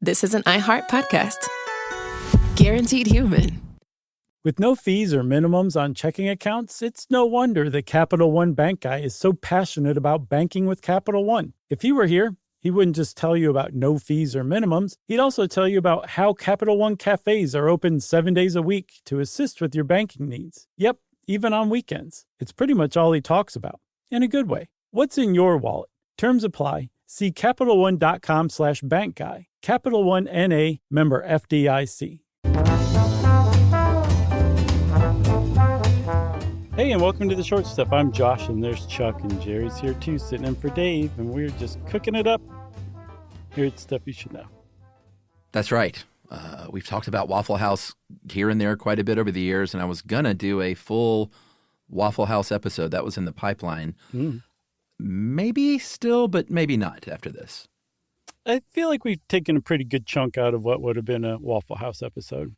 This is an iHeart podcast. Guaranteed human. With no fees or minimums on checking accounts, it's no wonder that Capital One Bank Guy is so passionate about banking with Capital One. If he were here, he wouldn't just tell you about no fees or minimums. He'd also tell you about how Capital One cafes are open 7 days a week to assist with your banking needs. Yep, even on weekends. It's pretty much all he talks about, in a good way. What's in your wallet? Terms apply. See CapitalOne.com/bankguy. Capital One N.A., member FDIC. Hey, and welcome to The Short Stuff. I'm Josh, and there's Chuck, and Jerry's here too, sitting in for Dave, and we're just cooking it up here at Stuff You Should Know. That's right. We've talked about Waffle House here and there quite a bit over the years, and I was going to do a full Waffle House episode. That was in the pipeline. Maybe still, but maybe not after this. I feel like we've taken a pretty good chunk out of what would have been a Waffle House episode.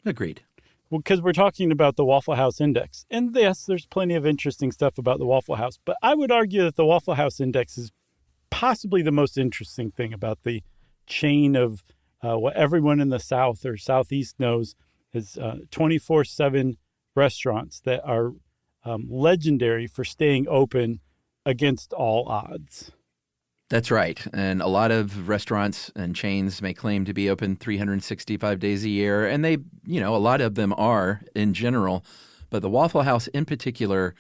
Agreed. Well, because we're talking about the Waffle House Index. And yes, there's plenty of interesting stuff about the Waffle House, but I would argue that the Waffle House Index is possibly the most interesting thing about the chain of what everyone in the South or Southeast knows is 24/7 restaurants that are legendary for staying open against all odds. That's right. And a lot of restaurants and chains may claim to be open 365 days a year. And they, a lot of them are in general. But the Waffle House in particular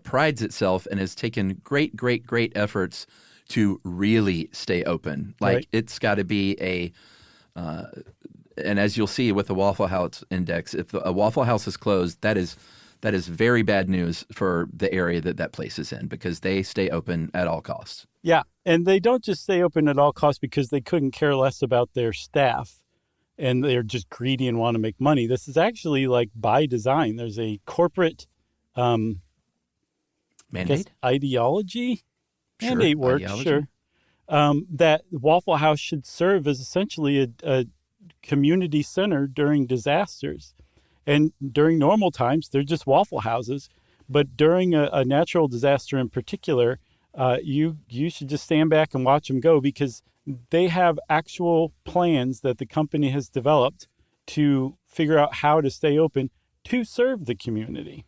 prides itself and has taken great efforts to really stay open. Like It's got to be and as you'll see with the Waffle House Index, if a Waffle House is closed, that is very bad news for the area that place is in because they stay open at all costs. Yeah, and they don't just stay open at all costs because they couldn't care less about their staff and they're just greedy and want to make money. This is actually like by design. There's a corporate mandate ideology. Sure, mandate works, ideology. Sure. That Waffle House should serve as essentially a community center during disasters. And during normal times, they're just Waffle Houses. But during a natural disaster in particular, you should just stand back and watch them go because they have actual plans that the company has developed to figure out how to stay open to serve the community.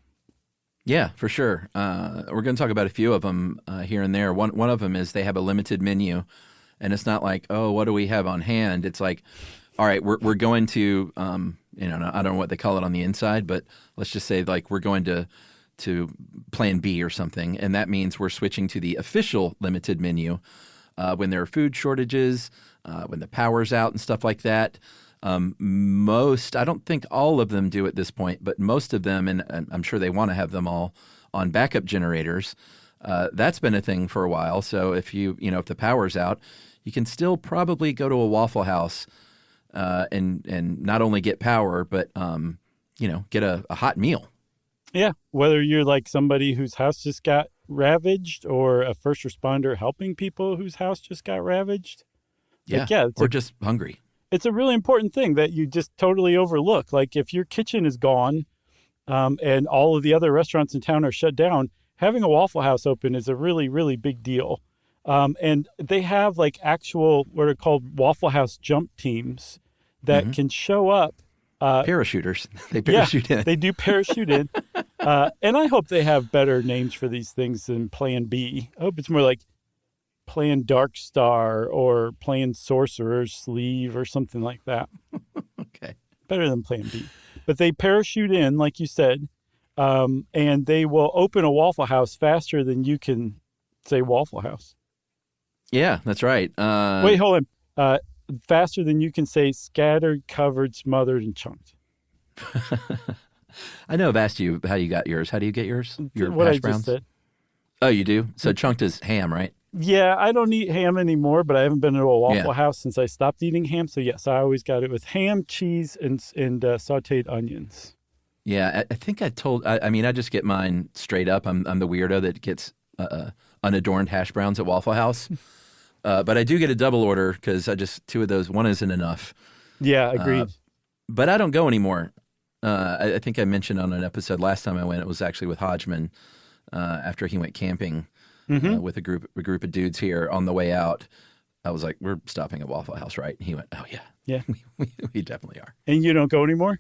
Yeah, for sure. We're going to talk about a few of them here and there. One of them is they have a limited menu, and it's not like, oh, what do we have on hand? It's like, all right, we're going to, I don't know what they call it on the inside, but let's just say like we're going to plan B or something, and that means we're switching to the official limited menu when there are food shortages, when the power's out and stuff like that. Most, I don't think all of them do at this point, but most of them, and I'm sure they want to have them all on backup generators. That's been a thing for a while. So if if the power's out, you can still probably go to a Waffle House and not only get power, but get a hot meal. Yeah, whether you're like somebody whose house just got ravaged or a first responder helping people whose house just got ravaged. Or just hungry. It's a really important thing that you just totally overlook. Like if your kitchen is gone and all of the other restaurants in town are shut down, having a Waffle House open is a really, really big deal. And they have like actual what are called Waffle House jump teams that can show up. Parachuters. They parachute in. They do parachute in. And I hope they have better names for these things than Plan B. I hope it's more like Plan Dark Star or Plan Sorcerer's Sleeve or something like that. Okay. Better than Plan B. But they parachute in, like you said, and they will open a Waffle House faster than you can say Waffle House. Yeah, that's right. Wait, hold on. Faster than you can say scattered, covered, smothered, and chunked. I know I've asked you how you got yours. How do you get yours? Your what hash I browns? just said. Oh, you do? So chunked is ham, right? Yeah, I don't eat ham anymore, but I haven't been to a Waffle House since I stopped eating ham. So yes, I always got it with ham, cheese, and sautéed onions. Yeah, I think I told. I mean, I just get mine straight up. I'm the weirdo that gets unadorned hash browns at Waffle House. But I do get a double order because two of those, one isn't enough. Yeah, agreed. But I don't go anymore. I think I mentioned on an episode last time I went, it was actually with Hodgman after he went camping with a group of dudes here on the way out. I was like, we're stopping at Waffle House, right? And he went, oh, yeah. Yeah. We definitely are. And you don't go anymore?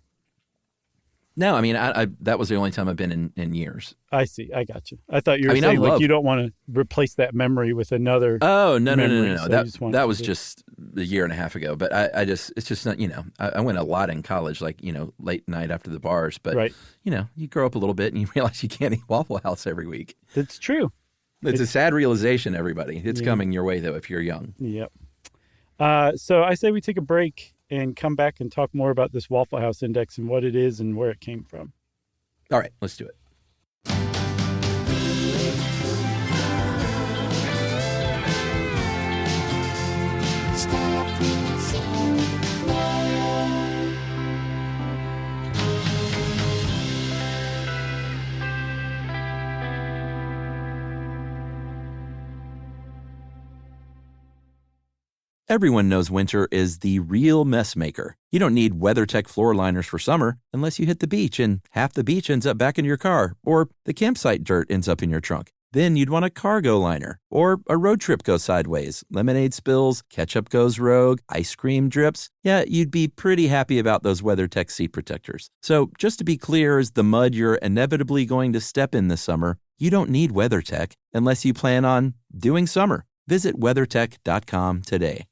No, I mean, I that was the only time I've been in years. I see. I got you. I thought you were I mean, saying I like love- you don't want to replace that memory with another. Oh, no. memory, so you That, just wanted that to was do- just a year and a half ago. But it's just not, I went a lot in college, like, late night after the bars. But, Right. You grow up a little bit and you realize you can't eat Waffle House every week. That's true. It's a sad realization, everybody. It's coming your way, though, if you're young. Yep. So I say we take a break and come back and talk more about this Waffle House index and what it is and where it came from. All right, let's do it. Everyone knows winter is the real mess maker. You don't need WeatherTech floor liners for summer unless you hit the beach and half the beach ends up back in your car, or the campsite dirt ends up in your trunk. Then you'd want a cargo liner, or a road trip goes sideways, lemonade spills, ketchup goes rogue, ice cream drips. Yeah, you'd be pretty happy about those WeatherTech seat protectors. So just to be clear, as the mud you're inevitably going to step in this summer, you don't need WeatherTech unless you plan on doing summer. Visit WeatherTech.com today.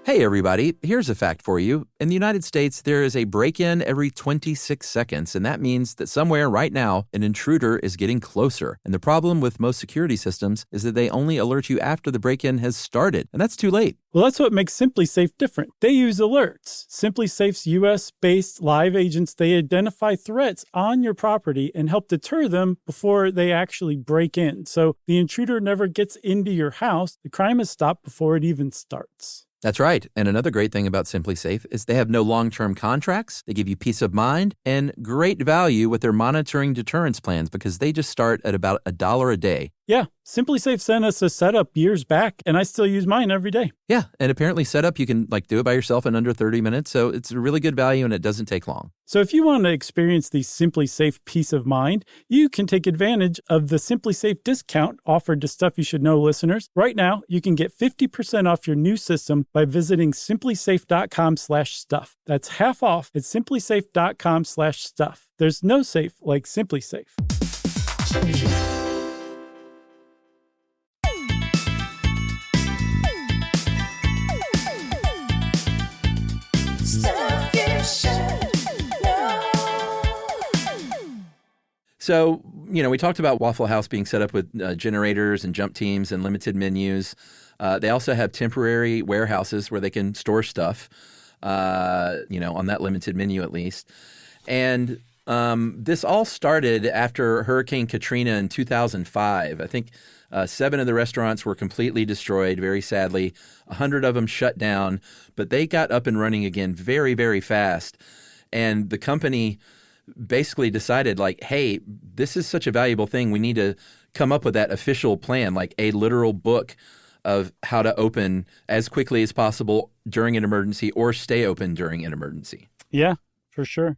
Hey everybody, here's a fact for you. In the United States, there is a break-in every 26 seconds, and that means that somewhere right now, an intruder is getting closer. And the problem with most security systems is that they only alert you after the break-in has started, and that's too late. Well, that's what makes SimpliSafe different. They use alerts. SimpliSafe's US-based live agents, they identify threats on your property and help deter them before they actually break in. So the intruder never gets into your house. The crime is stopped before it even starts. That's right. And another great thing about SimpliSafe is they have no long-term contracts. They give you peace of mind and great value with their monitoring deterrence plans because they just start at about $1 a day. Yeah, SimpliSafe sent us a setup years back, and I still use mine every day. Yeah, and apparently setup, you can do it by yourself in under 30 minutes. So it's a really good value and it doesn't take long. So if you want to experience the SimpliSafe peace of mind, you can take advantage of the SimpliSafe discount offered to Stuff You Should Know listeners. Right now, you can get 50% off your new system by visiting simplisafe.com/stuff. That's half off at simplisafe.com/stuff. There's no safe like SimpliSafe. So, we talked about Waffle House being set up with generators and jump teams and limited menus. They also have temporary warehouses where they can store stuff, on that limited menu at least. And this all started after Hurricane Katrina in 2005. I think 7 of the restaurants were completely destroyed, very sadly. 100 of them shut down, but they got up and running again very, very fast. And the company basically decided, hey, this is such a valuable thing. We need to come up with that official plan, like a literal book of how to open as quickly as possible during an emergency or stay open during an emergency. Yeah, for sure.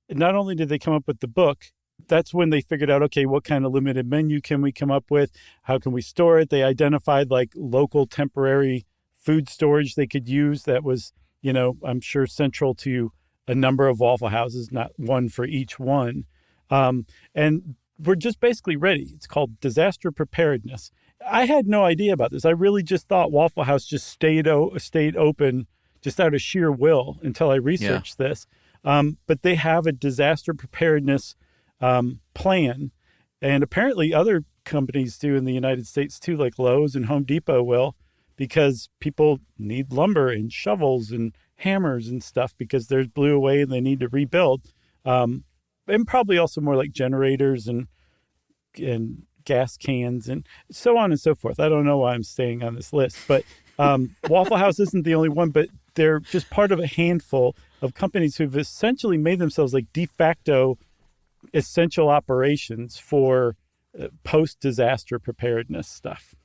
Not only did they come up with the book, that's when they figured out, okay, what kind of limited menu can we come up with? How can we store it? They identified local temporary food storage they could use that was, I'm sure central to a number of Waffle Houses, not one for each one. And we're just basically ready. It's called disaster preparedness. I had no idea about this. I really just thought Waffle House just stayed open just out of sheer will until I researched this. But they have a disaster preparedness plan. And apparently other companies do in the United States too, like Lowe's and Home Depot will, because people need lumber and shovels and hammers and stuff because theirs blew away and they need to rebuild. And probably also more like generators and gas cans and so on and so forth. I don't know why I'm staying on this list, but Waffle House isn't the only one, but they're just part of a handful of companies who've essentially made themselves like de facto essential operations for post-disaster preparedness stuff.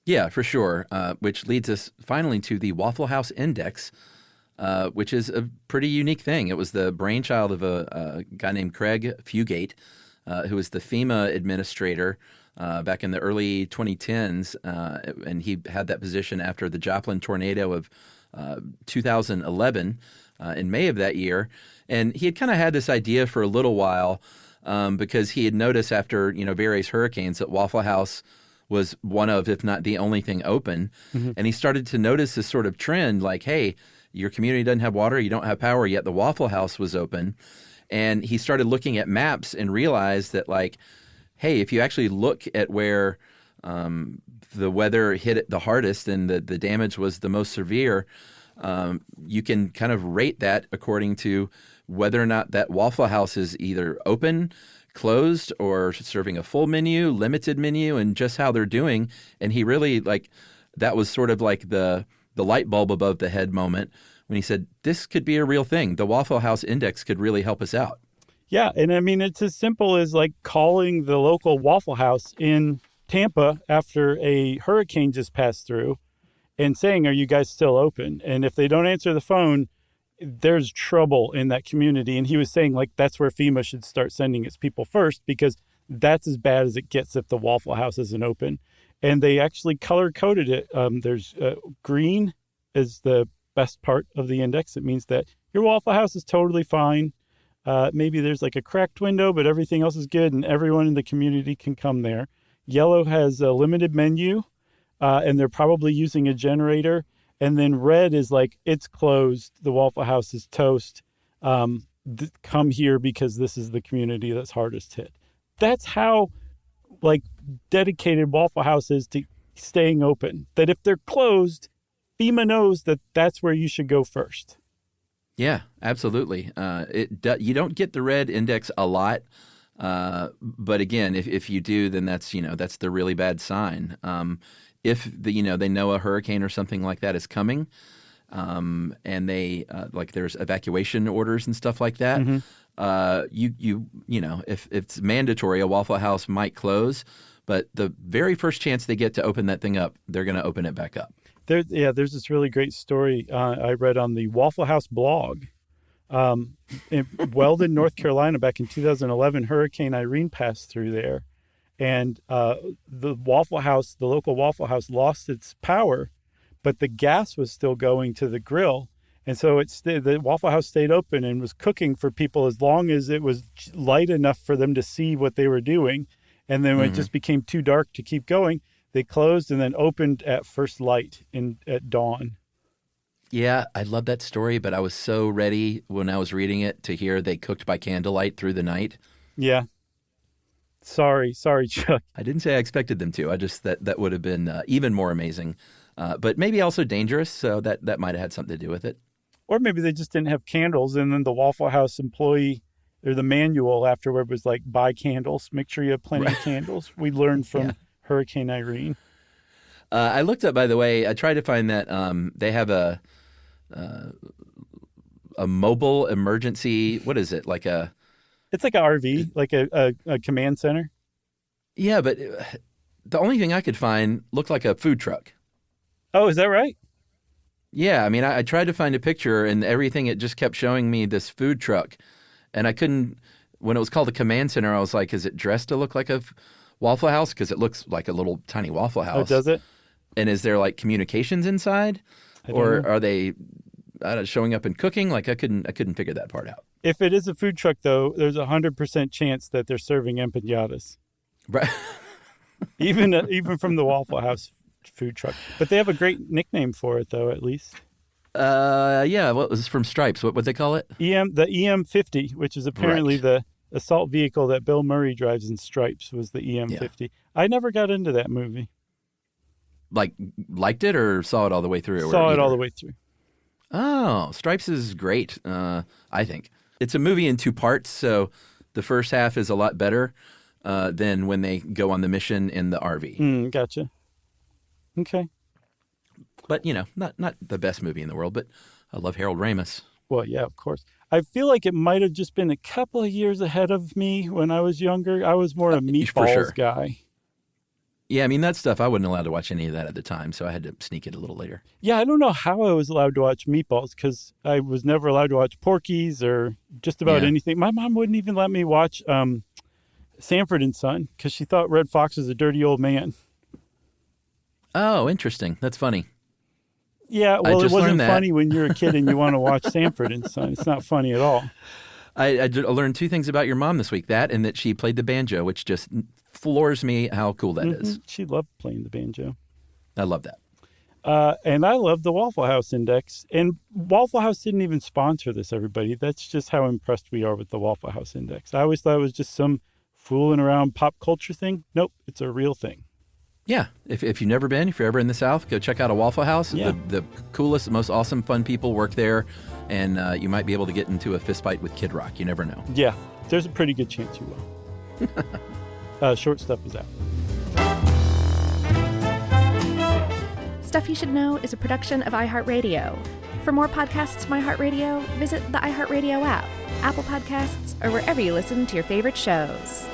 Yeah, for sure, which leads us finally to the Waffle House Index, which is a pretty unique thing. It was the brainchild of a guy named Craig Fugate, who was the FEMA administrator back in the early 2010s, and he had that position after the Joplin tornado of 2011 in May of that year. And he had kind of had this idea for a little while because he had noticed after various hurricanes that Waffle House was one of, if not the only thing open. Mm-hmm. And he started to notice this sort of trend like, hey, your community doesn't have water, you don't have power, yet the Waffle House was open. And he started looking at maps and realized that, like, hey, if you actually look at where the weather hit it the hardest and the damage was the most severe, you can kind of rate that according to whether or not that Waffle House is either open, closed, or serving a full menu, limited menu, and just how they're doing. And he really, that was sort of like the light bulb above the head moment when he said, this could be a real thing. The Waffle House Index could really help us out. Yeah, and I mean, it's as simple as like calling the local Waffle House in Tampa after a hurricane just passed through and saying, are you guys still open? And if they don't answer the phone, there's trouble in that community. And he was saying, like, that's where FEMA should start sending its people first, because that's as bad as it gets if the Waffle House isn't open. And they actually color-coded it. There's green is the best part of the index. It means that your Waffle House is totally fine. Maybe there's like a cracked window, but everything else is good and everyone in the community can come there. Yellow has a limited menu, and they're probably using a generator. And then red is like, it's closed. The Waffle House is toast. Come here because this is the community that's hardest hit. That's how like dedicated Waffle House is to staying open. That if they're closed, FEMA knows that that's where you should go first. Yeah, absolutely. You don't get the red index a lot, but again, if you do, then that's the really bad sign. If they know a hurricane or something like that is coming, and they there's evacuation orders and stuff like that, mm-hmm. If it's mandatory, a Waffle House might close, but the very first chance they get to open that thing up, they're going to open it back up. There's this really great story I read on the Waffle House blog. In Weldon, North Carolina, back in 2011, Hurricane Irene passed through there. And the local Waffle House lost its power, but the gas was still going to the grill. And so the Waffle House stayed open and was cooking for people as long as it was light enough for them to see what they were doing. And then when it just became too dark to keep going, they closed and then opened at first light at dawn. Yeah, I love that story, but I was so ready when I was reading it to hear they cooked by candlelight through the night. Yeah. Sorry, Chuck. I didn't say I expected them to. I just that would have been even more amazing, but maybe also dangerous. So that might have had something to do with it. Or maybe they just didn't have candles, and then the Waffle House employee or the manual afterward was like, buy candles. Make sure you have plenty of candles. We learned from Hurricane Irene. I looked up, by the way. I tried to find that they have a mobile emergency. What is it? It's like an RV, like a command center. Yeah, but the only thing I could find looked like a food truck. Oh, is that right? Yeah, I mean, I tried to find a picture, and everything, it just kept showing me this food truck. And I couldn't, when it was called a command center, I was like, is it dressed to look like a Waffle House? Because it looks like a little tiny Waffle House. Oh, does it? And is there like communications inside? Or are they showing up and cooking? Like I couldn't figure that part out. If it is a food truck, though, there's 100% chance that they're serving empanadas. Right. even from the Waffle House food truck. But they have a great nickname for it, though, at least. Yeah. What was from Stripes? What would they call it? The EM50, which is apparently the assault vehicle that Bill Murray drives in Stripes, was the EM50. Yeah. I never got into that movie. Liked it or saw it all the way through? Saw it all the way through. Oh, Stripes is great, I think. It's a movie in two parts, so the first half is a lot better than when they go on the mission in the RV. Gotcha. Okay. But, not the best movie in the world, but I love Harold Ramis. Well, yeah, of course. I feel like it might have just been a couple of years ahead of me when I was younger. I was more a Meatballs guy. Yeah, I mean, that stuff, I wasn't allowed to watch any of that at the time, so I had to sneak it a little later. Yeah, I don't know how I was allowed to watch Meatballs because I was never allowed to watch Porky's or just about anything. My mom wouldn't even let me watch Sanford and Son, because she thought Red Fox was a dirty old man. Oh, interesting. That's funny. Yeah, well, it wasn't funny when you're a kid and you want to watch Sanford and Son. It's not funny at all. I learned 2 things about your mom this week. That and that she played the banjo, which just floors me how cool that is. She loved playing the banjo. I love that. And I love the Waffle House Index. And Waffle House didn't even sponsor this, everybody. That's just how impressed we are with the Waffle House Index. I always thought it was just some fooling around pop culture thing. Nope, it's a real thing. Yeah. If you've never been, if you're ever in the South, go check out a Waffle House. Yeah. The coolest, most awesome, fun people work there. And you might be able to get into a fist fight with Kid Rock. You never know. Yeah, there's a pretty good chance you will. Short Stuff is out. Stuff You Should Know is a production of iHeartRadio. For more podcasts from iHeartRadio, visit the iHeartRadio app, Apple Podcasts, or wherever you listen to your favorite shows.